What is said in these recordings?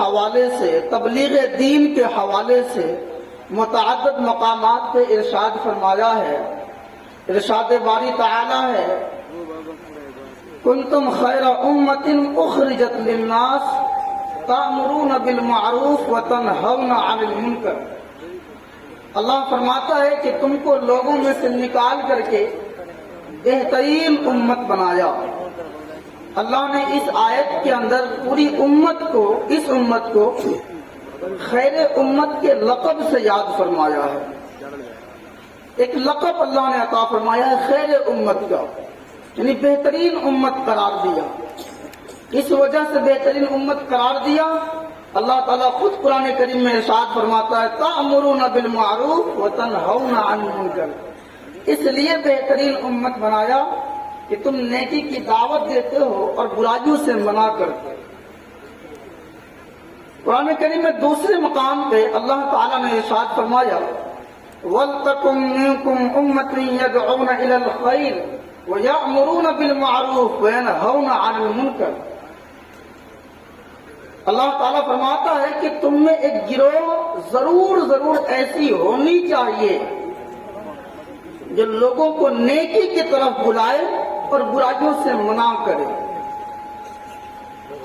حوالے سے، تبلیغ دین کے حوالے سے متعدد مقامات پہ ارشاد فرمایا ہے۔ ارشاد باری تعالی ہے، کنتم خیر امت اخرجت للناس تأمرون بالمعروف وتنہون عن المنکر۔ اللہ فرماتا ہے کہ تم کو لوگوں میں سے نکال کر کے بہترین امت بنایا۔ اللہ نے اس آیت کے اندر پوری امت کو، اس امت کو خیر امت کے لقب سے یاد فرمایا ہے۔ ایک لقب اللہ نے عطا فرمایا ہے خیر امت کا، یعنی بہترین امت قرار دیا۔ اس وجہ سے بہترین امت قرار دیا، اللہ تعالیٰ خود قرآن کریم میں ارشاد فرماتا ہے تأمرون بالمعروف وتنہون عن المنکر۔ اس لیے بہترین امت بنایا کہ تم نیکی کی دعوت دیتے ہو اور برائیوں سے منع کرتے ہو۔ قرآن کریم میں دوسرے مقام پہ اللہ تعالیٰ نے ارشاد فرمایا وَلْتَكُن مِّنكُمْ أُمَّةٌ يَدْعُونَ إِلَى الْخَيْرِ وَيَأْمُرُونَ بِالْمَعْرُوفِ وَيَنْهَوْنَ عَنِ الْمُنكَرِ۔ اللہ تعالیٰ فرماتا ہے کہ تم میں ایک گروہ ضرور ایسی ہونی چاہیے جو لوگوں کو نیکی کی طرف بلائے اور برائیوں سے منع کرے۔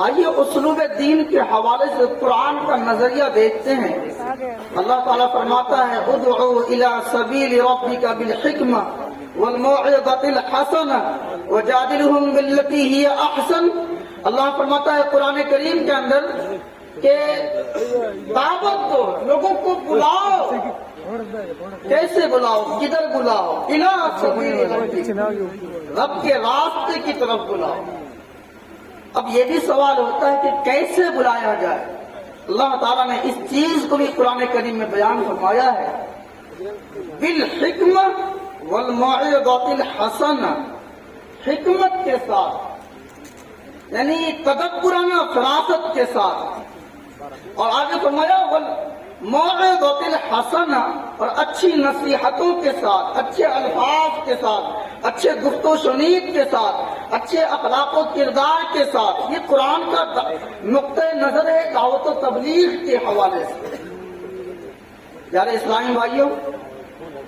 آئیے اسلوب دین کے حوالے سے قرآن کا نظریہ دیکھتے ہیں۔ اللہ تعالیٰ فرماتا ہے ادعو الی سبیل ربک بالحکمہ والموعظۃ الحسنہ وجادلہم باللتی ہی احسن۔ اللہ فرماتا ہے قرآن کریم کے اندر کہ دعوت دو، لوگوں کو بلاؤ۔ کیسے بلاؤ؟ کدھر بلاؤ؟ الی سبیل ربک، رب کے راستے کی طرف بلاؤ۔ اب یہ بھی سوال ہوتا ہے کہ کیسے بلایا جائے؟ اللہ تعالیٰ نے اس چیز کو بھی قرآن کریم میں بیان فرمایا ہے بالحکمہ والموعظۃ الحسنہ، حکمت کے ساتھ، یعنی تدبرانہ فراست کے ساتھ، اور آگے فرمایا والموعظۃ الحسنہ، اور اچھی نصیحتوں کے ساتھ، اچھے الفاظ کے ساتھ، اچھے گفت و شنید کے ساتھ، اچھے اخلاق و کردار کے ساتھ۔ یہ قرآن کا نقطۂ نظر ہے دعوت و تبلیغ کے حوالے سے۔ پیارے اسلامی بھائیوں،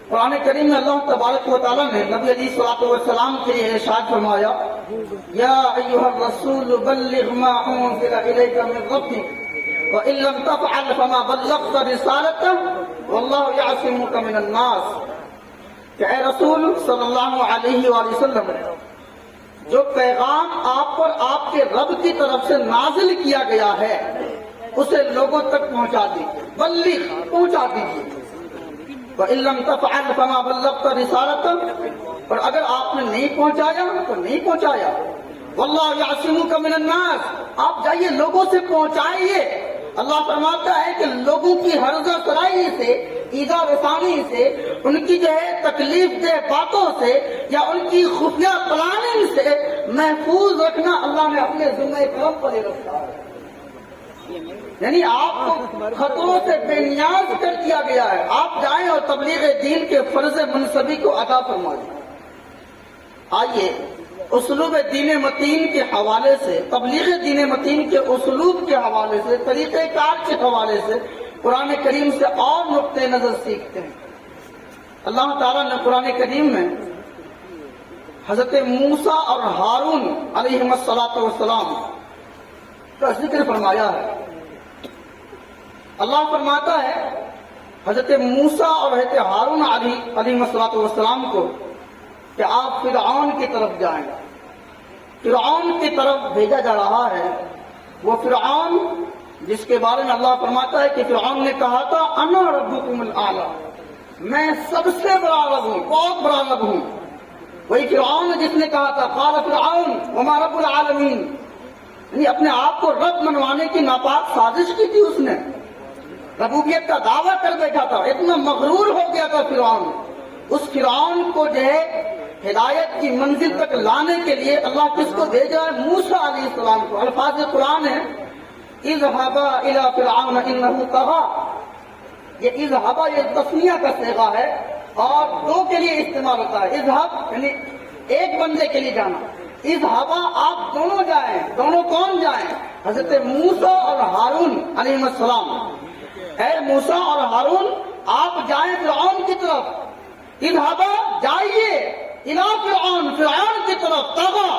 قرآن کریم میں اللہ تبارک و تعالیٰ نے نبی علیہ الصلوۃ والسلام کے لیے ارشاد فرمایا یا ایھا الرسول بلغ ما انزل الیک من ربک وَإِن لَّمْ تَفْعَلْ فَمَا بَلَّغْتَ رِسَالَتَهُ وَاللَّهُ يَعْصِمُكَ مِنَ النَّاسِ کہ اے رسول صلی اللہ علیہ وآلہ وسلم، جو پیغام آپ پر آپ کے رب کی طرف سے نازل کیا گیا ہے اسے لوگوں تک پہنچا دیجیے، بلغ، پہنچا دیجیے۔ وَإِن لَّمْ تَفْعَلْ فَمَا بَلَّغْتَ رِسَالَتَهُ، اور اگر آپ نے نہیں پہنچایا تو نہیں پہنچایا۔ وَاللَّهُ يَعْصِمُكَ مِنَ النَّاسِ، آپ جائیے لوگوں سے پہنچائیے۔ اللہ فرماتا ہے کہ لوگوں کی ہرزہ سرائی سے، ایذا رسانی سے، ان کی جو ہے تکلیف دہ باتوں سے یا ان کی خفیہ پلاننگ سے محفوظ رکھنا اللہ نے اپنے ذمہ کرم پر رکھا ہے۔ یعنی آپ کو خطروں سے بے نیاز کر دیا گیا ہے، آپ جائیں اور تبلیغ دین کے فرض منصبی کو ادا فرمائیں۔ آئیے اسلوب دین متین کے حوالے سے، تبلیغ دین متین کے اسلوب کے حوالے سے، طریقہ کار کے حوالے سے قرآن کریم سے اور نقطۂ نظر سیکھتے ہیں۔ اللہ تعالیٰ نے قرآن کریم میں حضرت موسیٰ اور ہارون علیہم السلام کا ذکر فرمایا ہے۔ اللہ فرماتا ہے حضرت موسیٰ اور حضرت ہارون علیہم السلام کو کہ آپ فرعون کی طرف جائیں۔ فرعون کی طرف بھیجا جا رہا ہے، وہ فرعون جس کے بارے میں اللہ فرماتا ہے کہ فرعون نے کہا تھا انا ربکم الاعلی، میں سب سے بڑا رب ہوں، بہت بڑا رب ہوں۔ وہی فرعون جس نے کہا تھا قال فرعون وما رب العالمین، یعنی اپنے آپ کو رب منوانے کی ناپاک سازش کی تھی، اس نے ربوبیت کا دعویٰ کر بیٹھا تھا، اتنا مغرور ہو گیا تھا فرعون۔ اس فرعون کو جو ہے ہدایت کی منزل تک لانے کے لیے اللہ کس کو بھیجا ہے؟ موسیٰ علیہ السلام کو۔ الفاظ قرآن ہے اذهبا الى فرعون انه طغى، یہ اذهبا یہ تثنیہ کا صیغہ ہے اور دو کے لیے استعمال ہوتا ہے۔ اذهب یعنی ایک بندے کے لیے جانا، اذهبا آپ دونوں جائیں۔ دونوں کون جائیں؟ حضرت موسیٰ اور ہارون علیہ السلام، اے موسیٰ اور ہارون آپ جائیں فرعون کی طرف، اذهبا جائیے الی فرعون، فرعون کی طرف، طغى،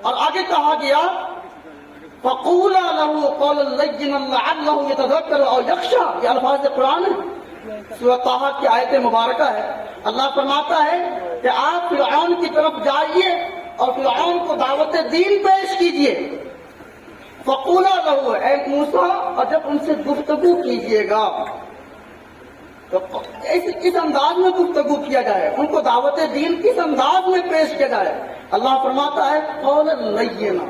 اور آگے کہا گیا فقولا له قولا لینا لعله يتذکر او یخشی، یہ الفاظ قرآن ہے، سورۃ طٰہٰ کی آیت مبارکہ ہے۔ اللہ فرماتا ہے کہ آپ فرعون کی طرف جائیے اور فرعون کو دعوت دین پیش کیجئے، فقولا له، اے موسیٰ، اور جب ان سے گفتگو کیجئے گا تو کس انداز میں گفتگو کیا جائے، ان کو دعوت دین کس انداز میں پیش کیا جائے؟ اللہ فرماتا ہے قولا لینا،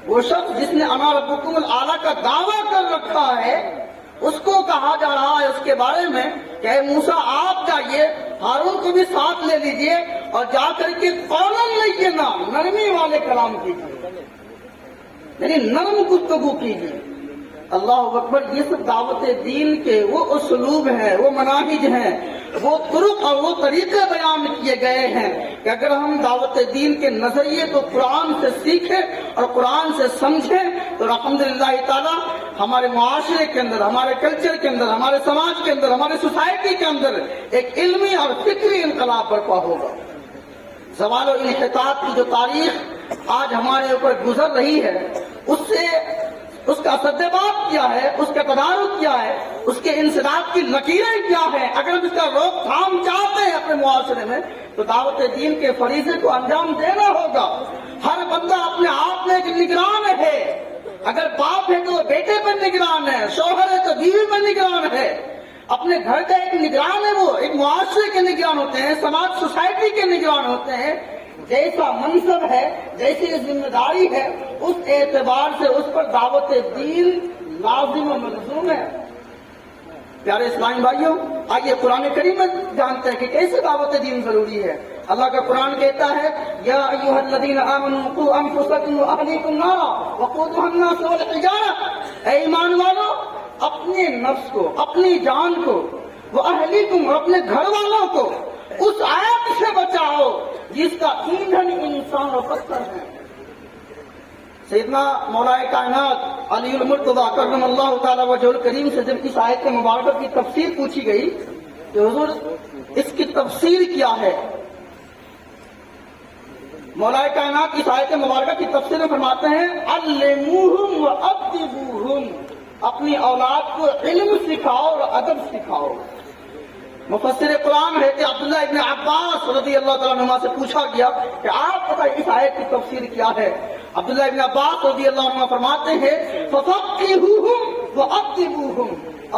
وہ شخص جس نے انا ربکم الاعلیٰ کا دعویٰ کر رکھا ہے اس کو کہا جا رہا ہے اس کے بارے میں کہ اے موسیٰ آپ جائیے، ہارون کو بھی ساتھ لے لیجئے اور جا کر کے قولا لینا، نرمی والے کلام کیجیے، یعنی نرم گفتگو کیجیے۔ اللہ اکبر، یہ سب دعوت دین کے وہ اسلوب ہیں، وہ مناہج ہیں، وہ طرق اور وہ طریقے بیان کیے گئے ہیں کہ اگر ہم دعوت دین کے نظریے کو قرآن سے سیکھیں اور قرآن سے سمجھیں تو الحمدللہ تعالی ہمارے معاشرے کے اندر، ہمارے کلچر کے اندر، ہمارے سماج کے اندر، ہمارے سوسائٹی کے اندر ایک علمی اور فکری انقلاب برپا ہوگا۔ زوال و انحطاط کی جو تاریخ آج ہمارے اوپر گزر رہی ہے، اس کا سدباب کیا ہے، اس کا تدارک کیا ہے، اس کے انسداد کی لکیریں کیا ہیں، اگر ہم اس کا روک تھام چاہتے ہیں اپنے معاشرے میں تو دعوت دین کے فریضے کو انجام دینا ہوگا۔ ہر بندہ اپنے آپ میں ایک نگران ہے، اگر باپ ہے تو وہ بیٹے پر نگران ہے، شوہر ہے تو بیوی پر نگران ہے، اپنے گھر کا ایک نگران ہے، وہ ایک معاشرے کے نگران ہوتے ہیں، سماج سوسائٹی کے نگران ہوتے ہیں۔ جیسا منصب ہے، جیسی ذمہ داری ہے، اس اعتبار سے اس پر دعوت دین لازم و ملزوم ہے۔ پیارے اسلامی بھائیوں، آئیے قرآن کریم میں جانتے ہیں کہ کیسے دعوت دین ضروری ہے۔ اللہ کا قرآن کہتا ہے یا ایھا الذین آمنوا قوا انفسکم واہلیکم نارا وقودھا الناس والحجارہ، اے ایمان والو اپنے نفس کو، اپنی جان کو، واہلیکم، اور اپنے گھر والوں کو اس آگ سے بچاؤ جس کا ایندھن انسان و پتھر ہے۔ سیدنا مولا کائنات علی المرتضیٰ کرم اللہ تعالی وجہہ الکریم سے جب اس آیت مبارکہ کی تفسیر پوچھی گئی کہ حضور اس کی تفسیر کیا ہے، مولا کائنات اس آیت مبارکہ کی تفسیر میں فرماتے ہیں علموہم وادبوہم، اپنی اولاد کو علم سکھاؤ اور ادب سکھاؤ۔ مفسر قرآن ہے کہ عبداللہ ابن عباس رضی اللہ تعالیٰ عنہ سے پوچھا گیا کہ آپ بتائیں اس آیت کی تفسیر کیا ہے؟ عبداللہ ابن عباس رضی اللہ عنہ فرماتے ہیں فَفَقِّهُوهُمْ وَأَدِّبُوهُمْ،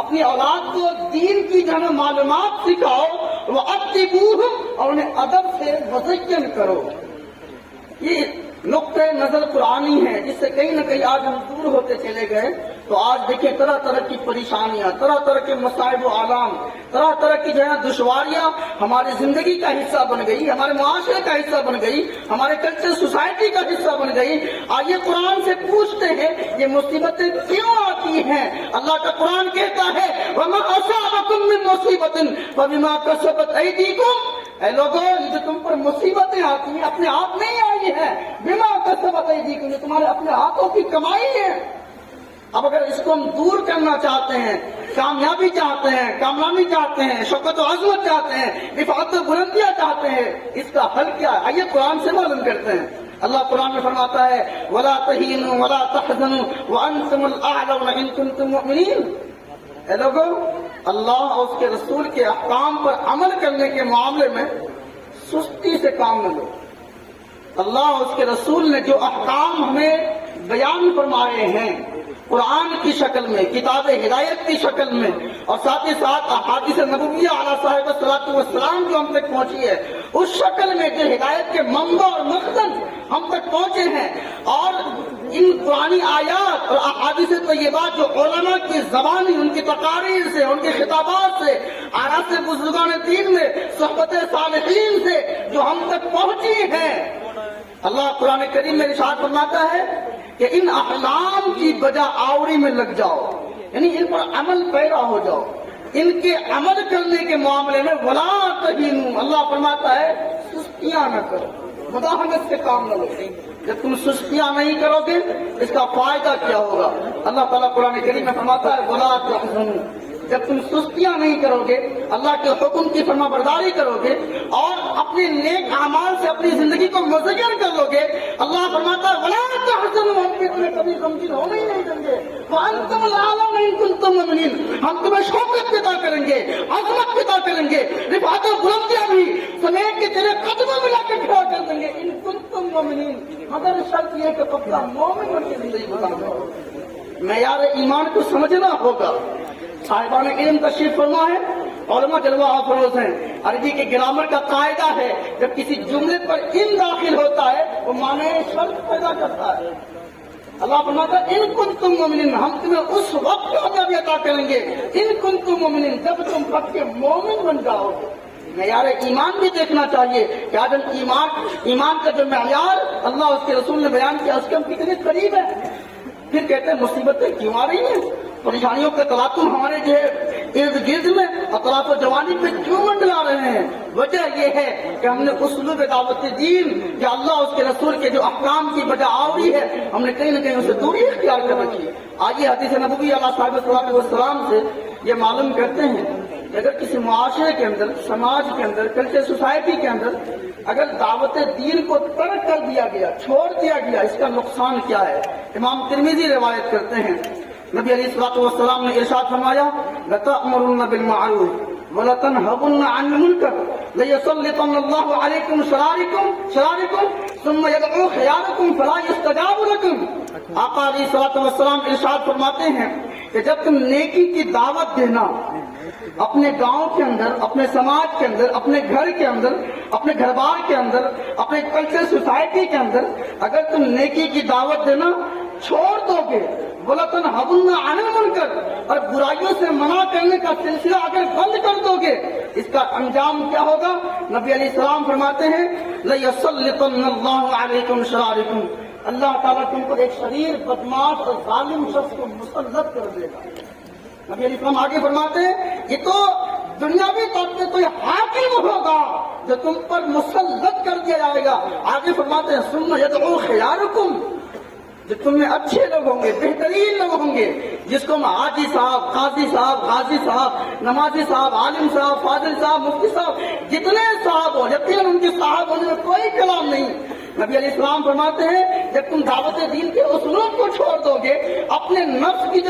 اپنی اولاد کو دین کی جو ہے معلومات سکھاؤ، وَأَدِّبُوهُمْ، اور انہیں ادب سے مزین کرو۔ یہ نقطۂ نظر قرآنی ہے جس سے کہیں نہ کہیں آج ہم دور ہوتے چلے گئے۔ تو آج دیکھیں طرح طرح کی پریشانیاں، طرح طرح کے مصائب و آلام، طرح طرح کی جو ہے دشواریاں ہماری زندگی کا حصہ بن گئی، ہمارے معاشرے کا حصہ بن گئی، ہمارے کلچر سوسائٹی کا حصہ بن گئی۔ آئیے قرآن سے پوچھتے ہیں یہ مصیبتیں کیوں آتی ہیں؟ اللہ کا قرآن کہتا ہے وَمَا أَصَابَكُم مِّن مُّصِيبَةٍ فَبِمَا كَسَبَتْ أَيْدِيكُمْ، اے لوگوں یہ جو تم پر مصیبتیں آتی ہیں اپنے آپ نہیں آئی ہیں، بِمَا كَسَبَتْ أَيْدِيكُمْ، یہ تمہارے اپنے ہاتھوں کی کمائی ہے۔ اب اگر اس کو ہم دور کرنا چاہتے ہیں، کامیابی چاہتے ہیں، کامیابی چاہتے ہیں، شوکت و عظمت چاہتے ہیں، رفعت و بلندیاں چاہتے ہیں، اس کا حل کیا ہے؟ آئیے قرآن سے معلوم کرتے ہیں۔ اللہ قرآن میں فرماتا ہے وَلَا تَهِنُوا وَلَا تَحْزَنُوا وَأَنْتُمُ الْأَعْلَوْنَ إِن كُنتُم مُّؤْمِنِينَ، اے لوگوں اللہ اور اس کے رسول کے احکام پر عمل کرنے کے معاملے میں سستی سے کام نہ لو۔ اللہ اور اس کے رسول نے جو احکام ہمیں بیان فرمائے ہیں قرآن کی شکل میں، کتاب ہدایت کی شکل میں، اور ساتھ ہی ساتھ احادیث نبویہ علیہ صاحب الصلاۃ والسلام جو ہم تک پہنچی ہے اس شکل میں جو ہدایت کے منبع اور مخزن ہم تک پہنچے ہیں، اور ان قرآنی آیات اور احادیث طیبات جو علماء کی زبانی، ان کی تقاریر سے، ان کے خطابات سے، آراء سے بزرگان دین میں، صحبت صالحین سے جو ہم تک پہنچی ہیں، اللہ قرآن کریم میں ارشاد فرماتا ہے کہ ان احلام کی بجا آوری میں لگ جاؤ، یعنی ان پر عمل پیرا ہو جاؤ، ان کے عمل کرنے کے معاملے میں ولا تہینوا، اللہ فرماتا ہے سستیاں نہ کرو۔ مداحنت سے کام نہ لو. جب تم سستیاں نہیں کرو گے اس کا فائدہ کیا ہوگا؟ اللہ تعالیٰ قرآن کریم میں فرماتا ہے وَلَا تَحْزَنُوا. جب تم سستیاں نہیں کرو گے، اللہ کے حکم کی فرما برداری کرو گے اور اپنے نیک اعمال سے اپنی زندگی کو مزین کر لو گے، اللہ فرماتا ہے وَلَا تَحْزَنُوا. ہم بھی تمہیں کبھی غمگین ہونے ہی نہیں دیں گے. وَأَنْتُمُ الْأَعْلَوْنَ إِن كُنتُم مُؤْمِنِينَ. ہم تمہیں شوکت عطا کریں گے، عظمت عطا کریں گے، رفعت و بلندیاں بھی سمیٹ کے تیرے قدموں میں لا کے کھڑا کر دیں گے. إِن كُنتُم مُؤْمِنِينَ. مگر شرط یہ کہ پکا مومن بن کے زندگی گزارنا ہوگا. معیار ایمان کو سمجھنا ہوگا. صاحبان علم تشریف فرما ہے، علماء جلوہ افروز ہیں. عربی کے گرامر کا قاعدہ ہے جب کسی جملے پر ان داخل ہوتا ہے وہ معنی شرط پیدا کرتا ہے. اللہ فرماتا ہے ان کنتم مومنین، ہم تمہیں اس وقت کامیابی عطا کریں گے ان کنتم مومنین جب تم پکے مومن بن جاؤ گے. معیار ایمان بھی دیکھنا چاہیے کہ آج ہم ایمان کا جو معیار اللہ اس کے رسول نے بیان کیا اس کے ہم کتنے قریب ہیں. پھر کہتے ہیں مصیبتیں کیوں آ رہی ہیں، پریشانیوں کے تلاطم ہمارے جو ہے ارد گرد میں اطراف و جوانی پہ کیوں منڈلا رہے ہیں؟ وجہ یہ ہے کہ ہم نے اسلوب دعوت دین یا اللہ اس کے رسول کے جو احکام کی وجہ آوری ہے ہم نے کہیں نہ کہیں اسے دوری اختیار کر رکھی ہے. آئیے حدیث نبوی اللہ صاحب صلی اللہ علیہ وسلم سے یہ معلوم کرتے ہیں کہ اگر کسی معاشرے کے اندر، سماج کے اندر، کلچر سوسائٹی کے اندر اگر دعوت دین کو ترک کر دیا گیا، چھوڑ دیا گیا، اس کا نقصان کیا ہے؟ امام ترمذی روایت کرتے ہیں نبی علیہ الصلوۃ والسلام نے ارشاد فرمایا لَتَأْمُرُنَّ بِالْمَعْرُوفِ وَلَتَنْهَوُنَّ عَنِ الْمُنكَرِ لَيُسَلِّطَنَّ اللَّهُ عَلَيْكُمْ شَرَارِكُمْ ثُمَّ يَدْعُو خِيَارَكُمْ فَلَا يُسْتَجَابُ لَكُمْ. آقا علیہ الصلوۃ والسلام ارشاد فرماتے ہیں کہ جب تم نیکی کی دعوت دینا اپنے گاؤں کے اندر، اپنے سماج کے اندر، اپنے گھر کے اندر، اپنے گھر بار کے اندر، اپنے کلچر سوسائٹی کے اندر اگر تم نیکی کی دعوت دینا چھوڑ دو گے، وَلَتَنْهَوُنَّ عَنِ الْمُنكَرِ اور برائیوں سے منع کرنے کا سلسلہ اگر بند کر دو گے اس کا انجام کیا ہوگا؟ نبی علیہ السلام فرماتے ہیں لَيَسَلِّطَنَّ اللَّهُ عَلَيْكُمْ شَرَارِكُمْ. اللہ تعالیٰ تم پر ایک شریر، بدماش اور ظالم شخص کو مسلط کر دے گا. نبی علیہ السلام آگے فرماتے ہیں یہ تو دنیاوی طور پہ کوئی حاکم ہوگا جو تم پر مسلط کر دیا جائے گا. آگے فرماتے ہیں ثُمَّ يَدْعُو خِيَارَكُمْ جو تم میں اچھے لوگ ہوں گے، بہترین لوگ ہوں گے، جس کو ہم حاجی صاحب، قاضی صاحب، غازی صاحب، نمازی صاحب، عالم صاحب، فاضل صاحب، مفتی صاحب، جتنے صاحب ہو، یقیناً ان کے صاحب ہونے میں کوئی کلام نہیں. نبی علیہ السلام فرماتے ہیں جب تم دعوت دین کے اسلوب کو چھوڑ دو گے، اپنے نفس کی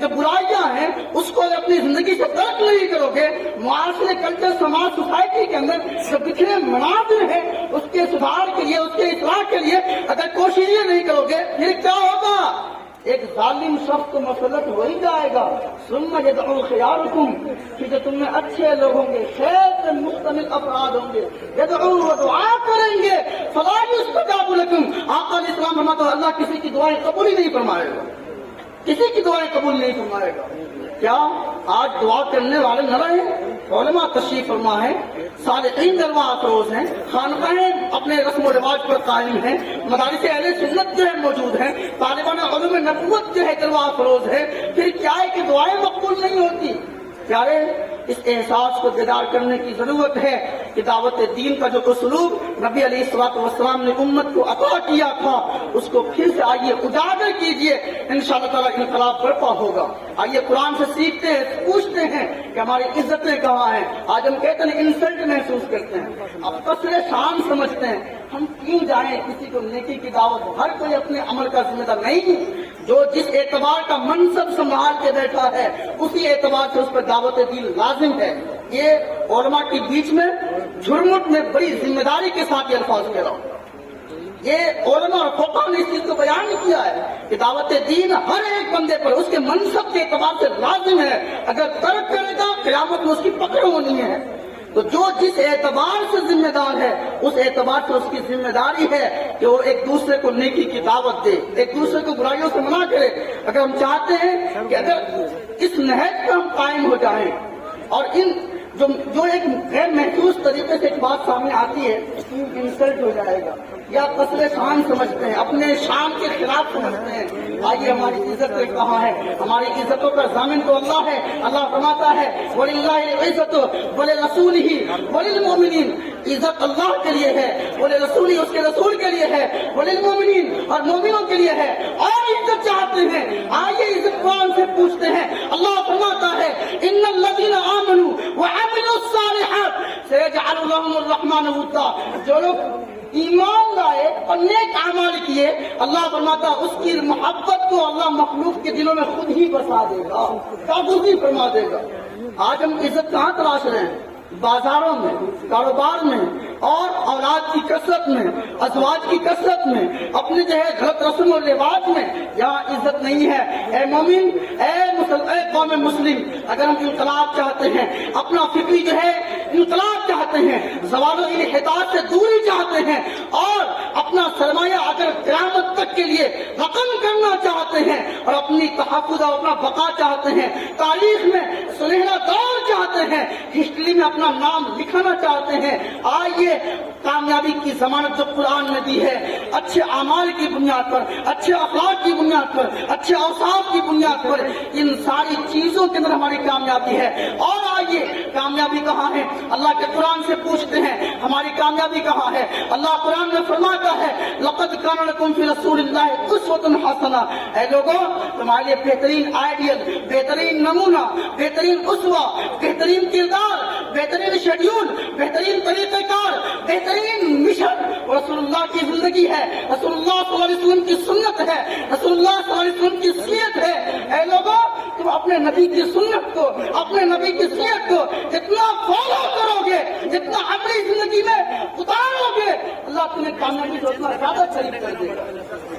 جو برائیاں ہیں اس کو اپنی زندگی سے ترک نہیں کرو گے، معاشرے، کلچر، سماج، سوسائٹی کے اندر جو بکھرے مناظر ہیں اس کے سدھار کے لیے، اس کے اصلاح کے لیے اگر کوشش یہ نہیں کرو گے پھر کیا ہوگا؟ ایک ظالم شخص تو مسلط ہو ہی جائے گا. ثُمَّ يَدْعُو خِيَارَكُمْ کہ جو تم میں اچھے لوگ ہوں گے، خیر سے مشتمل افراد ہوں گے، يَدْعُو و دعا کریں گے فَلَا يُسْتَجَابُ لَكُمْ. آقا علیہ السلام فرماتے ہیں اللہ کسی کی دعائیں قبول ہی نہیں فرمائے گا، کسی کی دعائیں قبول نہیں فرمائے گا. کیا آج دعا کرنے والے نہ رہے؟ علماء تشریف فرما ہے، صالحین جلوہ افروز ہیں، خانقاہیں اپنے رسم و رواج پر قائم ہیں، مدارس اہل سنت جو ہے موجود ہیں، طالبان علوم نبوت جو ہے جلوہ افروز ہے، پھر کیا ہے کہ دعائیں مقبول نہیں ہوتی؟ پیارے اس احساس کو بیدار کرنے کی ضرورت ہے کہ دعوت دین کا جو اسلوب نبی علیہ الصلوۃ والسلام نے امت کو عطا کیا تھا اس کو پھر سے آئیے اجاگر کیجئے، انشاءاللہ تعالیٰ انقلاب برپا ہوگا. آئیے قرآن سے سیکھتے ہیں، پوچھتے ہیں کہ ہماری عزتیں کہاں ہیں. آج ہم کہتے ہیں انسلٹ محسوس کرتے ہیں، اب قصر شان سمجھتے ہیں. ہم کیوں جائیں کسی کو نیکی کی دعوت؟ ہر کوئی اپنے عمل کا ذمہ دار نہیں. جو جس اعتبار کا منصب سنبھال کے بیٹھا ہے اسی اعتبار سے اس پر دعوت دین لازم ہے. یہ علماء کے بیچ میں جھرمٹ میں بڑی ذمہ داری کے ساتھ یہ الفاظ کہہ رہا ہوں. یہ علماء اور فقہ نے اس چیز کو بیان کیا ہے کہ دعوت دین ہر ایک بندے پر اس کے منصب کے اعتبار سے لازم ہے. اگر ترک کرے گا قیامت میں اس کی پکڑ ہونی ہے. تو جو جس اعتبار سے ذمہ دار ہے اس اعتبار سے اس کی ذمہ داری ہے کہ وہ ایک دوسرے کو نیکی کی دعوت دے، ایک دوسرے کو برائیوں سے منع کرے. اگر ہم چاہتے ہیں کہ اگر اس نہج پر ہم قائم ہو جائیں اور ان جو ایک غیر محسوس طریقے سے ایک بات سامنے آتی ہے کہ انسلٹ ہو جائے گا یا قصر شان سمجھتے ہیں، اپنے شان کے خلاف سمجھتے ہیں. آئیے ہماری عزت نے کہا ہے، ہماری عزتوں کا ضامن تو اللہ ہے. اللہ فرماتا ہے وَلِلَّهِ الْعِزَّةُ وَلِرَسُولِهِ وَلِلْمُؤْمِنِينَ، عزت اللہ کے لیے ہے، وَلِرَسُولِهِ اس کے رسول کے لیے ہے، وَلِلْمُؤْمِنِينَ اور مومنوں کے لیے ہے. اور عزت چاہتے ہیں، آئیے عزت قرآن سے پوچھتے ہیں. اللہ فرماتا ہے إِنَّ الَّذِينَ آمَنُوا وَعَمِلُوا الصَّالِحَاتِ سَيَجْعَلُ لَهُمُ الرَّحْمَنُ وُدًّا، جو لوگ ایمان لائے اور نیک اعمال کیے، اللہ فرماتا اس کی محبت کو اللہ مخلوق کے دلوں میں خود ہی بسا دے گا، کابوی فرما دے گا. آج ہم عزت کہاں تلاش رہے ہیں؟ بازاروں میں، کاروبار میں، اور اولاد کی کثرت میں، ازواج کی کثرت میں، اپنے جو ہے غلط رسم و رواج میں. یہاں عزت نہیں ہے. اے مومن، اے قوم مسلم، اگر ہم انقلاب چاہتے ہیں، اپنا فکری جو ہے انقلاب چاہتے ہیں، زوال و انحطاط سے دوری چاہتے ہیں، اور اپنا سرمایہ اگر قیامت تک کے لیے رقم کرنا چاہتے ہیں، اور اپنی تحفظ اور اپنا بقا چاہتے ہیں، تاریخ میں سنہرا دور چاہتے ہیں، ہسٹری میں اپنا نام لکھانا چاہتے ہیں، آئیے کامیابی کی ضمانت جو قرآن نے دی ہے، اچھے اعمال کی بنیاد پر، اچھے اخلاق کی بنیاد پر، اچھے اوصاف کی بنیاد پر، ان ساری چیزوں کے اندر ہماری کامیابی ہے. اور آئیے کامیابی کہاں ہے؟ اللہ کے قرآن سے پوچھتے ہیں ہماری کامیابی کہاں ہے. اللہ قرآن میں فرماتا ہے لقد کان لکم فی رسول اللہ اسوۃ حسنہ، اے لوگوں تمہارے لیے بہترین آئیڈیل، بہترین نمونہ، بہترین اسوہ، بہترین کردار، بہترین شیڈیول، بہترین طریقہ کار، بہترین مشن رسول اللہ کی زندگی ہے، رسول اللہ صلی اللہ علیہ وسلم کی سنت ہے، رسول اللہ صلی اللہ علیہ وسلم کی سیرت ہے. اے لوگوں تم اپنے نبی کی سنت کو، اپنے نبی کی سیرت کو جتنا فالو کرو گے، جتنا اپنی زندگی میں اتارو گے، اللہ تمہیں کامیابی سے اتنا زیادہ قریب کر دے گا.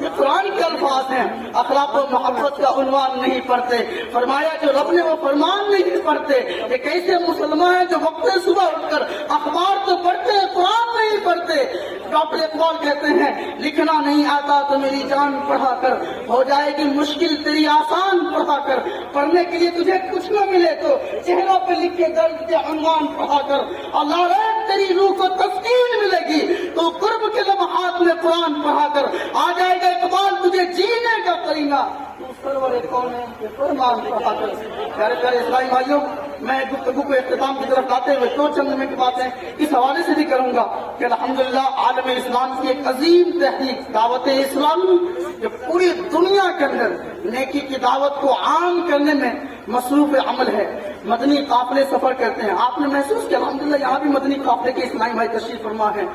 یہ قرآن کے الفاظ ہیں. اخلاق و محبت کا عنوان نہیں پڑھتے، فرمایا جو رب نے وہ فرمان نہیں پڑھتے. یہ کیسے مسلمان ہیں جو وقت صبح اٹھ کر اخبار تو پڑھتے ہیں، قرآن نہیں پڑھتے. ڈاکٹر اقبال کہتے ہیں لکھنا نہیں آتا تو میری جان پڑھا کر، ہو جائے گی مشکل تیری آسان پڑھا کر. پڑھنے کے لیے تجھے کچھ نہ ملے تو چہروں پہ لکھے درد کے عنوان پڑھا کر. اللہ رحم تیری روح کو تسکین ملے گی تو قرب کے لمحات میں قرآن پڑھا کر. آ جائے گا اقبال تجھے جینے کا قرینہ تو سرور کونین کے فرمان پڑھا کر. پیارے پیارے اسلامی بھائیوں، میں گفتگو کو اختتام کی طرف لاتے ہوئے دو چند منٹ کی باتیں اس حوالے سے بھی کروں گا کہ الحمدللہ عالم اسلام کی ایک عظیم تحریک دعوت اسلامی جو پوری دنیا کے اندر نیکی کی دعوت کو عام کرنے میں مصروف عمل ہے. مدنی قافلے سفر کرتے ہیں. آپ نے محسوس کیا الحمدللہ یہاں بھی مدنی قافلے کے اسلامی بھائی تشریف فرما ہے.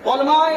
علماء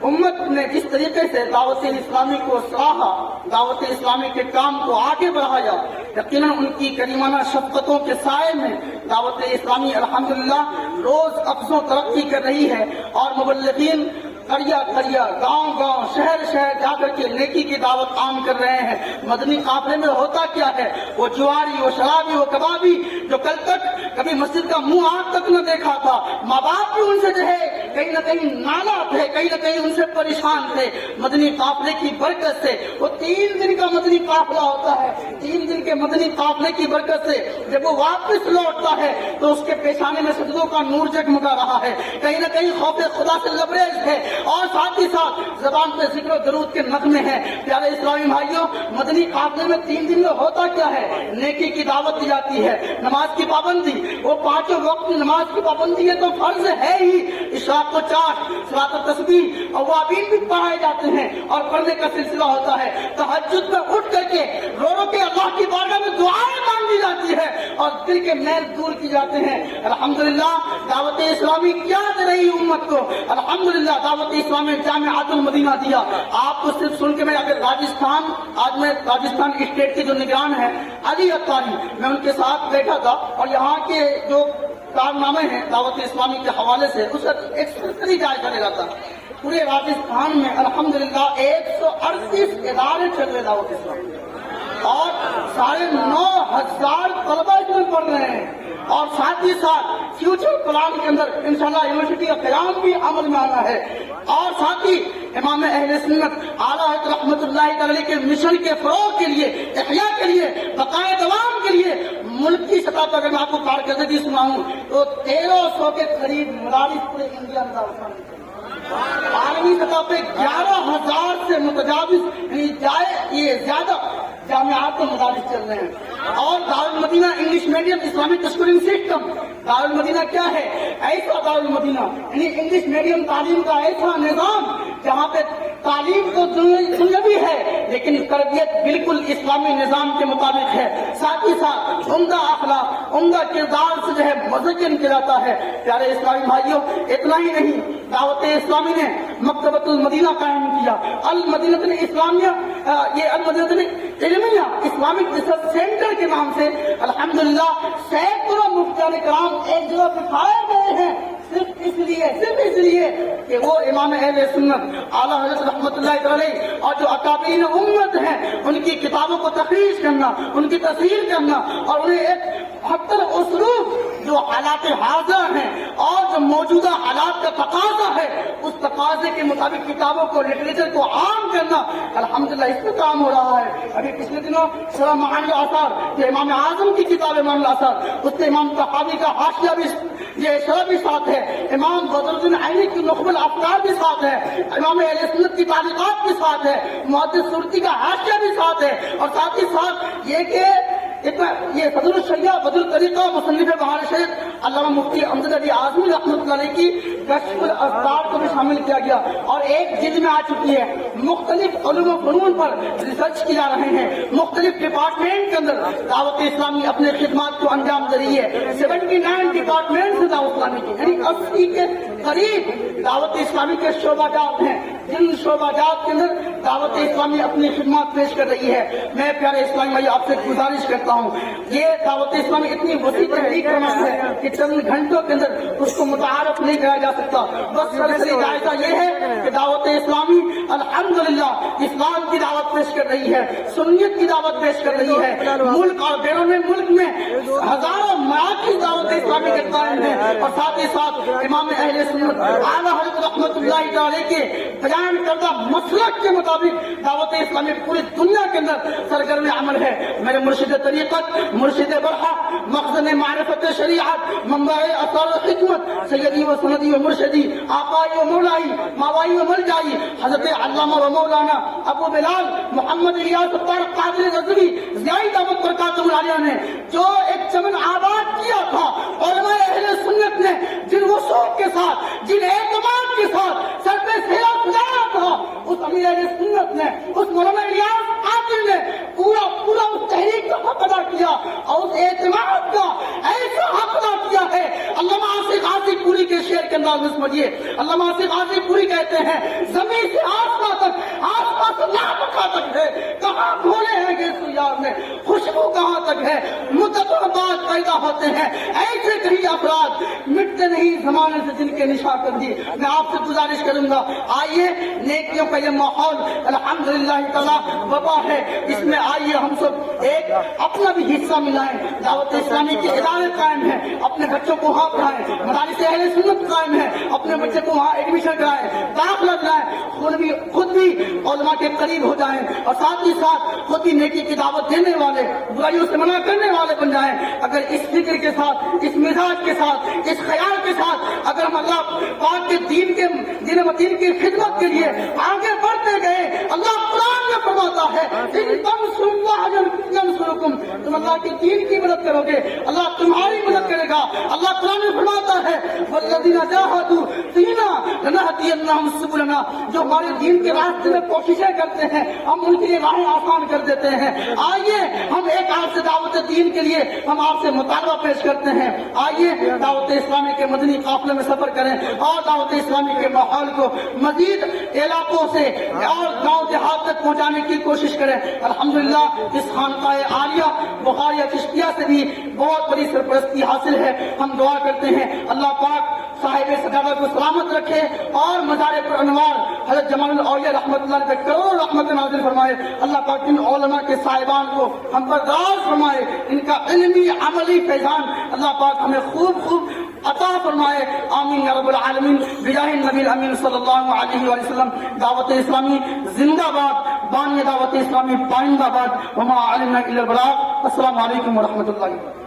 امت نے جس طریقے سے دعوت اسلامی کو سراہا، دعوت اسلامی کے کام کو آگے بڑھایا، یقیناً ان کی کریمانہ شفقتوں کے سائے میں دعوت اسلامی الحمدللہ روز افز و ترقی کر رہی ہے. اور مبلغین قریہ قریہ، گاؤں گاؤں، شہر شہر جا کر کے نیکی کی دعوت عام کر رہے ہیں. مدنی قافلے میں ہوتا کیا ہے؟ وہ جواری، وہ شرابی، وہ کبابی جو کل تک کبھی مسجد کا منہ آنکھ تک نہ دیکھا تھا، ماں باپ بھی ان سے جو ہے کہیں نہ کہیں نالا تھے، کہیں نہ کہیں ان سے پریشان تھے. مدنی قافلے کی برکت سے وہ 3 دن کا مدنی قافلہ ہوتا ہے. 3 دن کے مدنی قافلے کی برکت سے جب وہ واپس لوٹتا ہے تو اس کے پیشانے میں سجدوں کا نور جگمگا رہا ہے، کہیں نہ کہیں خوف خدا سے لبریز ہے، اور ساتھ ہی ساتھ زبان پہ ذکر و درود کے نغمے ہیں. پیارے اسلامی بھائیوں، مدنی قافلے میں 3 دن میں ہوتا کیا ہے؟ نیکی کی دعوت دی جاتی ہے، نماز کی پابندی، وہ 5 وقت نماز کی پابندی ہے تو فرض ہے ہی. اشراق و چاش، صلاۃ و تسبیح، اوابین بھی پڑھائے جاتے ہیں اور پڑھنے کا سلسلہ ہوتا ہے. تہجد میں اٹھ کر کے رو رو کے اللہ کی بارگاہ میں دعائیں مانگی جاتی ہے اور دل کے میل دور کی جاتے ہیں. الحمدللہ دعوت اسلامی کیا دے رہی امت کو؟ الحمدللہ دعوت اسلامی جامعۃ المدینہ دیا. آپ کو صرف سن کے میں اگر راجستھان، آج میں راجستھان اسٹیٹ کے جو نگران ہیں علی اتاری، میں ان کے ساتھ بیٹھا تھا اور یہاں کے جو کارنامے ہیں دعوت اسلامی کے حوالے سے اس کا ایک سلسلی جائزہ لے رہا تھا. پورے راجستھان میں الحمدللہ 138 ادارے چل رہے دعوت اسلامی اور 9,500 طلبہ اس میں پڑھ رہے ہیں. اور ساتھ ہی ساتھ فیوچر پلان کے اندر انشاءاللہ یونیورسٹی کا قیام بھی عمل میں آنا ہے. اور ساتھ ہی امام اہل سنت اعلیٰ حضرت رحمت اللہ تعالی کے مشن کے فروغ کے لیے، احیاء کے لیے، بقائے دوام کے لیے ملک کی سطح پر اگر میں آپ کو کارکردگی سناؤں تو 1300 کے قریب مدارس پورے انڈیا میں عالمی سطح پہ 11,000 سے متجاوز یہ زیادہ جامعات و مدارس چل رہے ہیں. اور Darul Madinah English medium Islamic schooling system, Darul Madinah کیا ہے؟ ایسا دارالمدینہ یعنی انگلش میڈیم تعلیم کا ایسا نظام جہاں پہ تعلیم تو دنیاوی ہے لیکن تربیت بالکل اسلامی نظام کے مطابق ہے. ساتھ ہی ساتھ عمدہ اخلاق، عمدہ کردار سے جو ہے مزین کیا جاتا ہے. پیارے اسلامی بھائیوں، اتنا ہی نہیں، دعوت اسلامی نے مکتبۃ المدینہ قائم کیا، المدینہ الاسلامیہ، یہ المدینہ علمیہ اسلامک ریسرچ سینٹر کے نام سے الحمدللہ سینکڑوں مفتیان کرام ایک جگہ بٹھائے گئے ہیں، صرف اس لیے کہ وہ امام اہل سنت اعلیٰ حضرت رحمۃ اللہ علیہ اور جو اکابرین امت ہیں ان کی کتابوں کو تخریج کرنا، ان کی تصحیح کرنا اور انہیں ایک بہتر اسلوب جو حالات حاضر ہیں اور جو موجودہ حالات کا تقاضا ہے اس تقاضے کے مطابق کتابوں کو، لٹریچر کو عام کرنا، الحمدللہ اس پہ کام ہو رہا ہے. ابھی پچھلے دنوں شرح معانی الاثار، جو امام اعظم کی کتاب امام الاثار، اس سے امام طحاوی کا حاشیہ بھی، یہ شرح بھی ساتھ ہے، امام بدر الدین عینی کی نخب الافکار بھی ساتھ ہے، امام اہل سنت کی تعلیقات بھی ساتھ ہے، محدث سورتی کا حاشیہ بھی ساتھ ہے. اور ساتھ ہی ساتھ یہ کہ یہ فضل الشریعہ بدر الطریقہ مصنف بہار شیخ علامہ مفتی امجد علی اعظمی رحمۃ اللہ علیہ کی کشف الاسرار کو بھی شامل کیا گیا اور ایک جلد میں آ چکی ہے. مختلف علوم و فنون پر ریسرچ کی جا رہے ہیں، مختلف ڈپارٹمنٹ کے اندر دعوت اسلامی اپنے خدمات کو انجام دے رہی ہے. 79 ڈپارٹمنٹ سے دعوت اسلامی کی، یعنی 80 کے قریب دعوت اسلامی کے شعبہ جات ہیں، جن شعبہ جات کے اندر دعوت اسلامی اپنی خدمات پیش کر رہی ہے. میں پیارے اسلامی بھائی آپ سے گزارش کرتا ہوں، یہ دعوت اسلامی اتنی وسیع تحریک کا نام ہے کہ چند گھنٹوں کے اندر اس کو متعارف نہیں کرایا جا سکتا. بس سرسری جائزہ یہ ہے کہ دعوت اسلامی الحمدللہ اسلام کی دعوت پیش کر رہی ہے، سنیت کی دعوت پیش کر رہی ہے. ملک اور بیرون ملک میں ہزاروں مراکز دعوت اسلامی کے قائم ہیں اور ساتھ ہی ساتھ امام اہل سنت اعلیٰ حضرت رحمۃ اللہ تعالی کے بیان کردہ مسلک کے مطابق دعوت اسلامی پوری دنیا کے اندر سرگرم عمل ہے. میرے مرشد طریقت، مرشد برحق، مخزن معرفت شریعت، منبع اثر حکمت، سیدی و سندی و مرشدی، آقائی و مولائی، ماوائی و ملجائی، حضرت علامہ و مولانا ابو بلال محمد الیاس الطارق قادری رضوی ضیائی دعوت برکاتہ العالیہ نے جو ایک چمن آباد کیا تھا، علماء اہل سنت نے جن وثوق کے ساتھ، جن اعتماد کے ساتھ سر پہ سیرا سجایا تھا، اس امیر اہل سنت نے، اس مولانا الیاس قادری نے پورا اس تحریک کا حق ادا کیا اور اس اعتماد کا ایسا حق ادا کیا ہے. علامہ آصف غازی پوری کے شعر کے انداز میں سمجھیے، علامہ آصف غازی پوری کہتے ہیں زمین سے آسمان تک، آسمان سے لاپکا تک ہے، کہاں کھولے ہیں گے سیار میں، خوشبو کہاں تک ہے، مدتوں بعد پیدا ہوتے ہیں ایسے کئی افراد، مٹتے نہیں زمانے سے جن کے نشان کر دیے. میں آپ سے گزارش کروں گا، آئیے نیکیوں کا یہ ماحول الحمدللہ تعالیٰ وبا ہے، اس میں آئیے ہم سب ایک اپنا بھی حصہ ملائیں. دعوت اسلامی کے ادارے قائم ہیں، اپنے بچوں کو وہاں پڑھائیں، مدارس اہل سنت قائم ہے، اپنے بچے کو وہاں ایڈمیشن کرائیں، داخلہ دلائیں، خود بھی علماء کے قریب ہو جائیں اور ساتھ ہی ساتھ خود بھی نیکی کی دعوت دینے والے، برائیوں سے منع کرنے والے بن جائیں. اگر اس فکر کے ساتھ، اس مزاج کے ساتھ، اس خیال کے ساتھ اگر ہم اللہ پاک کے دین و دین کی خدمت کے لیے آگے بڑھتے گئے، اللہ قرآن میں فرماتا ہے تم اللہ کے دین کی مدد کرو گے، اللہ تمہاری مدد کرے گا. اللہ قرآن میں فرماتا ہے والذین جاہدوا فینا لنہدینہم سبلنا، جو ہمارے دین کے راستے میں کوششیں کرتے ہیں ہم ان کے لیے راہیں آسان کر دیتے ہیں. آئیے ہم ایک آپ سے دعوت دین کے لیے ہم آپ سے مطالبہ پیش کرتے ہیں، آئیے دعوت اسلامی کے مدنی قافلے میں سفر کریں اور دعوت اسلامی کے ماحول کو مزید علاقوں سے اور گاؤں دیہات تک پہنچانے کی کوشش کریں. الحمدللہ اس خانقاہ عالیہ بخاریہ چشتیہ سے بھی بہت بڑی سرپرستی حاصل ہے. ہم دعا کرتے ہیں اللہ پاک صاحب سجادہ کو سلامت رکھے اور مزار پر انوار حضرت جمال الاولیاء رحمۃ اللہ علیہ پر کروڑ رحمت نازل فرمائے. اللہ پاک ان علماء کے صاحبان کو ہم پر راز فرمائے، ان کا علمی عملی فیضان اللہ پاک ہمیں خوب عطا فرمائے. آمین یا رب العالمین بجاہ النبی الامین صلی اللہ علیہ وسلم. دعوت اسلامی زندہ باد، بانی دعوت اسلامی پائندہ باد، وما علمنا الا البلاغ. السلام علیکم ورحمۃ اللہ وبرکاتہ.